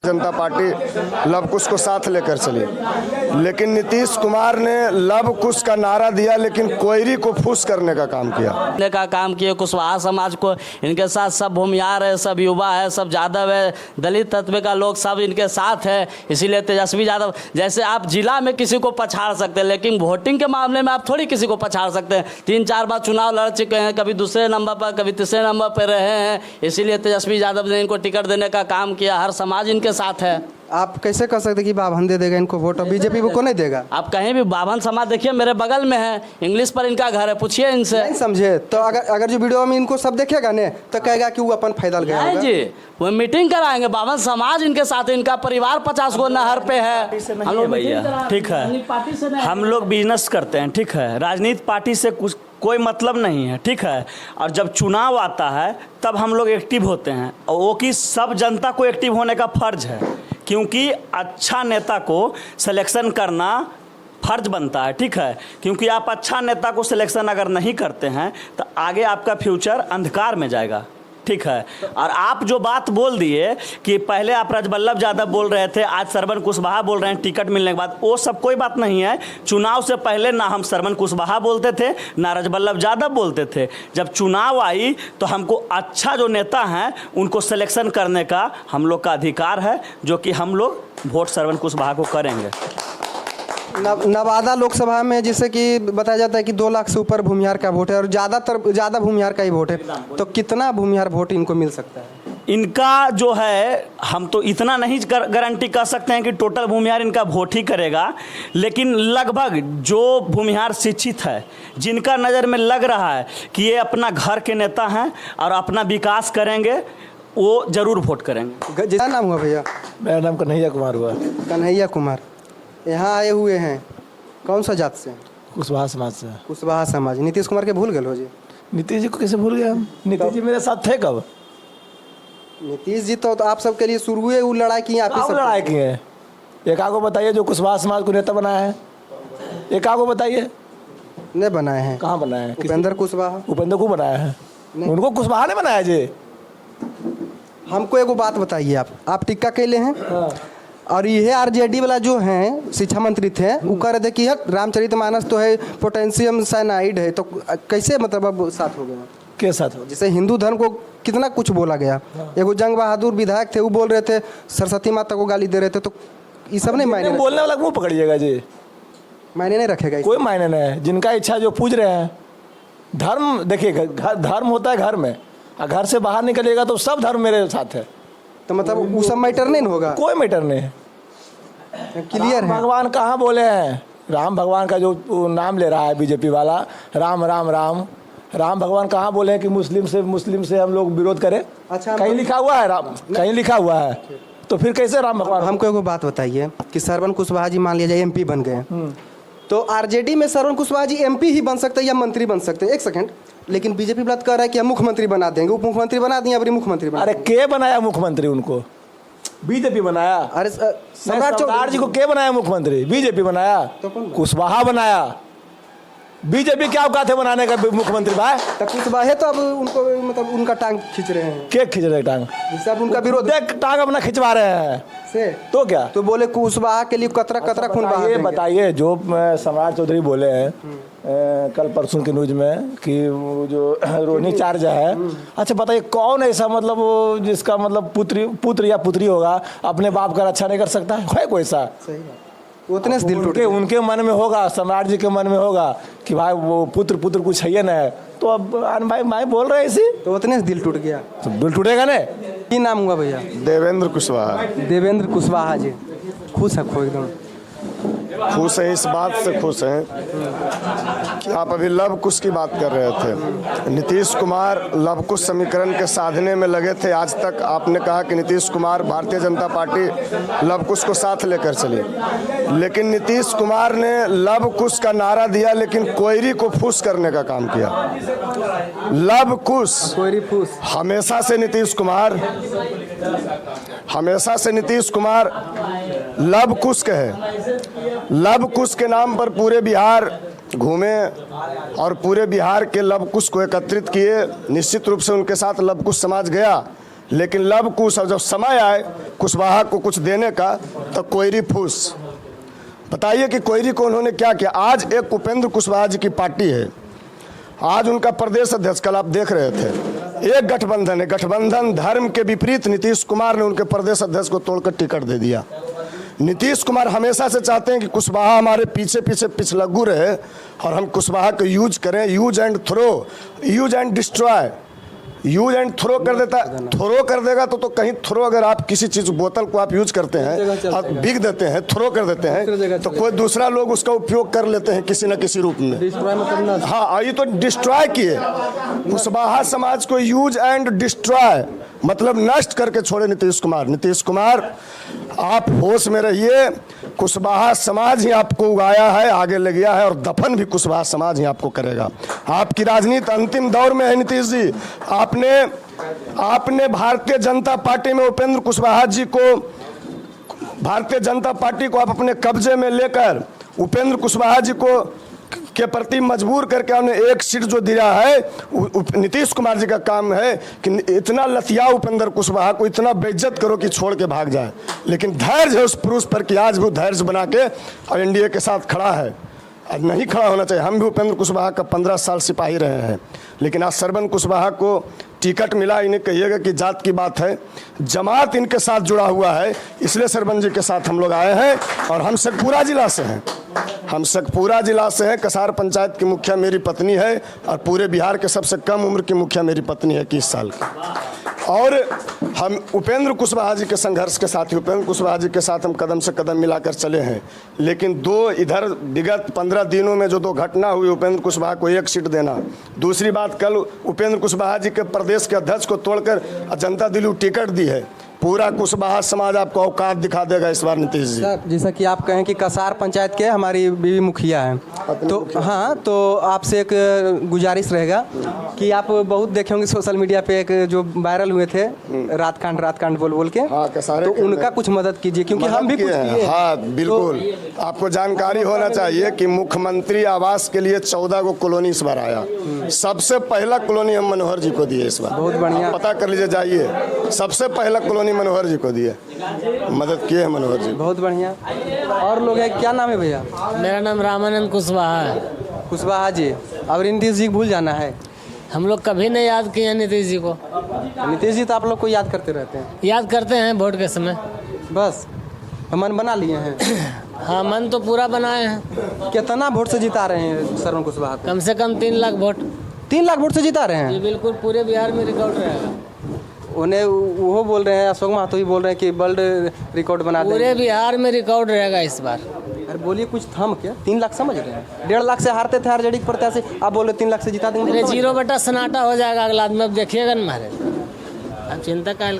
जनता party love कुश को साथ लेकर चली, लेकिन नीतीश कुमार ने लव कुश का नारा दिया लेकिन कोयरी को फूस करने का काम किया। कुशवाहा समाज को इनके साथ सब भूमिहार है, सब युवा है, सब यादव है, दलित तत्व का लोग सब इनके साथ है। इसीलिए तेजस्वी यादव जैसे आप जिला में किसी को पछाड़ सकते हैं, लेकिन वोटिंग के मामले में आप थोड़ी किसी को पछाड़ सकते हैं। 3-4 बार चुनाव लड़ चुके हैं, कभी दूसरे नंबर पर कभी तीसरे नंबर पर रहे हैं। इसीलिए तेजस्वी यादव ने इनको टिकट देने का काम किया। हर समाज इनके साथ है। आप कैसे कह सकते कि बाभन दे देगा इनको वोट और बीजेपी को नहीं देगा? आप कहीं भी बाभन समाज देखिए, मेरे बगल में है, इंग्लिश पर इनका घर है, पूछिए इनसे। नहीं समझे तो अगर जो वीडियो में इनको सब देखेगा ने तो कहेगा कि वो अपन फायदा गया होगा। जी वो मीटिंग कराएंगे, बाभन समाज इनके साथ है, इनका परिवार 50 गो नहर पे है। हम लोग भैया ठीक है, हम लोग बिजनेस करते हैं, ठीक है, राजनीति पार्टी से कुछ कोई मतलब नहीं है, ठीक है। और जब चुनाव आता है तब हम लोग एक्टिव होते हैं, और वो कि सब जनता को एक्टिव होने का फर्ज है, क्योंकि अच्छा नेता को सिलेक्शन करना फर्ज बनता है, ठीक है। क्योंकि आप अच्छा नेता को सिलेक्शन अगर नहीं करते हैं तो आगे आपका फ्यूचर अंधकार में जाएगा, ठीक है। और आप जो बात बोल दिए कि पहले आप राजबल्लभ यादव बोल रहे थे, आज श्रवण कुशवाहा बोल रहे हैं टिकट मिलने के बाद, वो सब कोई बात नहीं है। चुनाव से पहले ना हम श्रवण कुशवाहा बोलते थे ना राजबल्लभ यादव बोलते थे। जब चुनाव आई तो हमको अच्छा जो नेता हैं उनको सिलेक्शन करने का हम लोग का अधिकार है, जो कि हम लोग वोट श्रवण कुशवाहा को करेंगे। नवादा लोकसभा में जैसे कि बताया जाता है कि 2 लाख से ऊपर भूमिहार का वोट है और ज़्यादा भूमिहार का ही वोट है, तो कितना भूमिहार वोट इनको मिल सकता है? इनका जो है, हम तो इतना नहीं गारंटी कर सकते हैं कि टोटल भूमिहार इनका वोट ही करेगा, लेकिन लगभग जो भूमिहार शिक्षित है, जिनका नज़र में लग रहा है कि ये अपना घर के नेता हैं और अपना विकास करेंगे, वो जरूर वोट करेंगे। क्या नाम हुआ भैया? मेरा नाम कन्हैया कुमार हुआ। कन्हैया कुमार यहाँ आए हुए हैं, कौन सा जात से? कुशवाहा समाज से। कुशवाहा समाज। नीतीश कुमार के भूल गए हो जी? नीतीश जी को कैसे भूल गए हम? नीतीश जी मेरे साथ थे कब? नीतीश जी तो आप सबके लिए शुरू हुए वो लड़ाई की, आप ही सब लड़ाई की है। एक आगो बताइए जो कुशवाहा समाज को नेता बनाया है, एक आगो बताइए। नहीं बनाए हैं। कहाँ बनाए हैं? उपेंद्र कुशवाहा। उपेंद्र को बनाया है, उनको कुशवाहा ने बनाया जी। हमको एगो बात बताइए, आप टिक्का कैले हैं? हाँ। और ये आरजेडी वाला जो हैं शिक्षा मंत्री थे, वो कह रहे थे कि रामचरितमानस तो है पोटेशियम साइनाइड है, तो कैसे मतलब अब साथ हो गया? के साथ हो? जैसे हिंदू धर्म को कितना कुछ बोला गया। एगो जंग बहादुर विधायक थे, वो बोल रहे थे सरस्वती माता को गाली दे रहे थे, तो ये सब नहीं मायने बोलने वाला मुँह पकड़िएगा जी, मायने नहीं रखेगा? कोई मायने नहीं है। जिनका इच्छा जो पूज रहे हैं, धर्म देखिए, धर्म होता है घर में, और घर से बाहर निकलिएगा तो सब धर्म मेरे साथ है, तो मतलब वो सब मैटर नहीं होगा? कोई मैटर नहीं है, क्लियर है। भगवान कहाँ बोले हैं? राम भगवान का जो नाम ले रहा है बीजेपी वाला, राम राम राम, राम भगवान कहाँ बोले हैं कि मुस्लिम से हम लोग विरोध करें? अच्छा, कहीं लिखा हुआ है राम? कहीं लिखा हुआ है, तो फिर कैसे राम भगवान? हमको एगो बात बताइए कि श्रवण कुशवाहा जी मान लिया जाए एमपी बन गए, तो आरजेडी में श्रवण कुशवाहा जी एमपी ही बन सकते हैं या मंत्री बन सकते हैं? एक सेकंड, लेकिन बीजेपी बात कर रहा है कि हम मुख्यमंत्री बना देंगे, उप मुख्यमंत्री बना दिए, अभी मुख्यमंत्री बना। अरे के बनाया मुख्यमंत्री? उनको बीजेपी बनाया। अरे सम्राट जी को के बनाया मुख्यमंत्री? बीजेपी बनाया, तो कुशवाहा बनाया। बीजेपी क्या औकात है बनाने का मुख्यमंत्री भाई? तो कुशवाहा तो अब उनको मतलब उनका टांग खींच रहे हैं। के खींच रहे टांग? जैसे अब उनका विरोध देख टांग अपना खिंचवा रहे हैं से, तो क्या? तो बोले कुशवाहा के लिए कतरा खून बहा देंगे। बताइए जो सम्राट चौधरी बोले हैं कल परसों की न्यूज में कि वो जो रोहिणी चार्ज है, अच्छा बताइए कौन ऐसा मतलब वो जिसका मतलब पुत्र या पुत्री होगा अपने बाप का रक्षा नहीं कर सकता है? कोई सा? सही बात। उतने से दिल टूट के उनके मन में होगा, सम्राट जी के मन में होगा कि भाई वो पुत्र कुछ है ना, तो अब भाई मैं बोल रहे इसी, तो उतने से दिल टूट गया, तो दिल टूटेगा ना। की नाम हुआ भैया? देवेंद्र कुशवाहा। देवेंद्र कुशवाहा जी खुश है? खो एकदम खुश है, इस बात से खुश हैं कि आप अभी लव कुश की बात कर रहे थे। नीतीश कुमार लव कुश समीकरण के साधने में लगे थे। आज तक आपने कहा कि नीतीश कुमार भारतीय जनता पार्टी लव कुश को साथ लेकर चली, लेकिन नीतीश कुमार ने लव कुश का नारा दिया लेकिन कोयरी को फूस करने का काम किया। लव कुश कोयरी फूस हमेशा से नीतीश कुमार लव कुश कहे। लव कुश के नाम पर पूरे बिहार घूमे और पूरे बिहार के लव कुश को एकत्रित किए। निश्चित रूप से उनके साथ लव कुश समाज गया, लेकिन लव कुश और जब समय आए कुशवाहा को कुछ देने का तो कोयरी फूस। बताइए कि कोयरी को उन्होंने क्या किया। आज एक उपेंद्र कुशवाहा जी की पार्टी है, आज उनका प्रदेश अध्यक्ष, कल आप देख रहे थे एक गठबंधन है, गठबंधन धर्म के विपरीत नीतीश कुमार ने उनके प्रदेश अध्यक्ष को तोड़कर टिकट दे दिया। नीतीश कुमार हमेशा से चाहते हैं कि कुशवाहा हमारे पीछे पीछे पिछलग्गू रहे और हम कुशवाहा को यूज करें, use and throw, use and destroy. Use and throw कर देता, थ्रो कर देगा तो कहीं थ्रो, अगर आप किसी चीज़ बोतल को आप यूज करते हैं और बिक देते हैं, थ्रो कर देते हैं, तो कोई दूसरा लोग उसका उपयोग कर लेते हैं किसी न किसी रूप में। हाँ, ये तो डिस्ट्रॉय किए। कुशवाहा समाज को यूज एंड डिस्ट्रॉय मतलब नष्ट करके छोड़े नीतीश कुमार। नीतीश कुमार आप होश में रहिए, कुशवाहा समाज ही आपको उगाया है, आगे ले गया है और दफन भी कुशवाहा समाज ही आपको करेगा। आपकी राजनीति अंतिम दौर में है नीतीश जी। आपने भारतीय जनता पार्टी में उपेंद्र कुशवाहा जी को, भारतीय जनता पार्टी को आप अपने कब्जे में लेकर उपेंद्र कुशवाहा जी को के प्रति मजबूर करके उन्हें एक सीट जो दिया है, नीतीश कुमार जी का काम है कि इतना लतिया उपेंद्र कुशवाहा को, इतना बेइज्जत करो कि छोड़ के भाग जाए। लेकिन धैर्य है उस पुरुष पर कि आज भी धैर्य बना के और एनडीए के साथ खड़ा है। आज नहीं खड़ा होना चाहिए। हम भी उपेंद्र कुशवाहा का 15 साल सिपाही रहे हैं, लेकिन आज सरवन कुशवाहा को टिकट मिला। इन्हें कहिएगा कि जात की बात है, जमात इनके साथ जुड़ा हुआ है, इसलिए सरवन जी के साथ हम लोग आए हैं। और हम शेखपुरा जिला से हैं, हम शेखपुरा जिला से हैं। कसार पंचायत की मुखिया मेरी पत्नी है और पूरे बिहार के सबसे कम उम्र की मुखिया मेरी पत्नी है, 21 साल की। और हम उपेंद्र कुशवाहा जी के संघर्ष के साथ ही उपेंद्र कुशवाहा जी के साथ हम कदम से कदम मिलाकर चले हैं। लेकिन इधर विगत 15 दिनों में जो 2 घटना हुई, उपेंद्र कुशवाहा को 1 सीट देना, दूसरी बात कल उपेंद्र कुशवाहा जी के प्रदेश के अध्यक्ष को तोड़कर जनता दिल्ली टिकट दी है। पूरा कुशवाहा समाज आपको औकात दिखा देगा इस बार नीतीश जी। जैसा कि आप कहें कि कसार पंचायत के हमारी बीवी मुखिया हैं, तो हाँ, तो आपसे एक गुजारिश रहेगा कि आप बहुत देखे होंगे सोशल मीडिया पे एक जो वायरल हुए थे रात कांड बोल के, हाँ, तो उनका कुछ मदद कीजिए क्योंकि हम भी कुछ किए। हाँ बिल्कुल, तो आपको जानकारी होना चाहिए कि मुख्यमंत्री आवास के लिए 14 को कॉलोनी इस बार आया। सबसे पहला कॉलोनी हम मनोहर जी को दिए इस बार। बहुत बढ़िया, पता कर लीजिए, जाइए, सबसे पहला कॉलोनी मनोहर जी को दिए, मदद किए हैं मनोहर जी। बहुत बढ़िया। और लोग हैं, क्या नाम है भैया? मेरा नाम रामानंद कुशवाहा है। कुशवाहा जी, और नीतीश जी को भूल जाना है? हम लोग कभी नहीं याद किए नीतीश जी को। नीतीश जी तो आप लोग को याद करते रहते हैं। याद करते हैं वोट के समय, बस मन बना लिए हैं। हाँ, मन तो पूरा बनाए हैं। कितना वोट से जिता रहे हैं सरवन कुशवाहा? कम से कम 3 लाख वोट। 3 लाख वोट से जिता रहे हैं? ये बिल्कुल पूरे बिहार में रिकॉर्ड रहेगा। उन्हें वो बोल रहे हैं, अशोक महतो ही बोल रहे हैं कि वर्ल्ड रिकॉर्ड बना देंगे। पूरे बिहार में रिकॉर्ड रहेगा इस बार। अरे बोलिए कुछ थम क्या? 3 लाख समझ रहे हैं? 1.5 लाख से हारते थे आरजेडी के प्रत्याशी, आप बोले 3 लाख से जिता देंगे। 0 बटा सन्नाटा हो जाएगा अगला आदमी, अब देखिएगा ना महाराज, आप चिंता काहे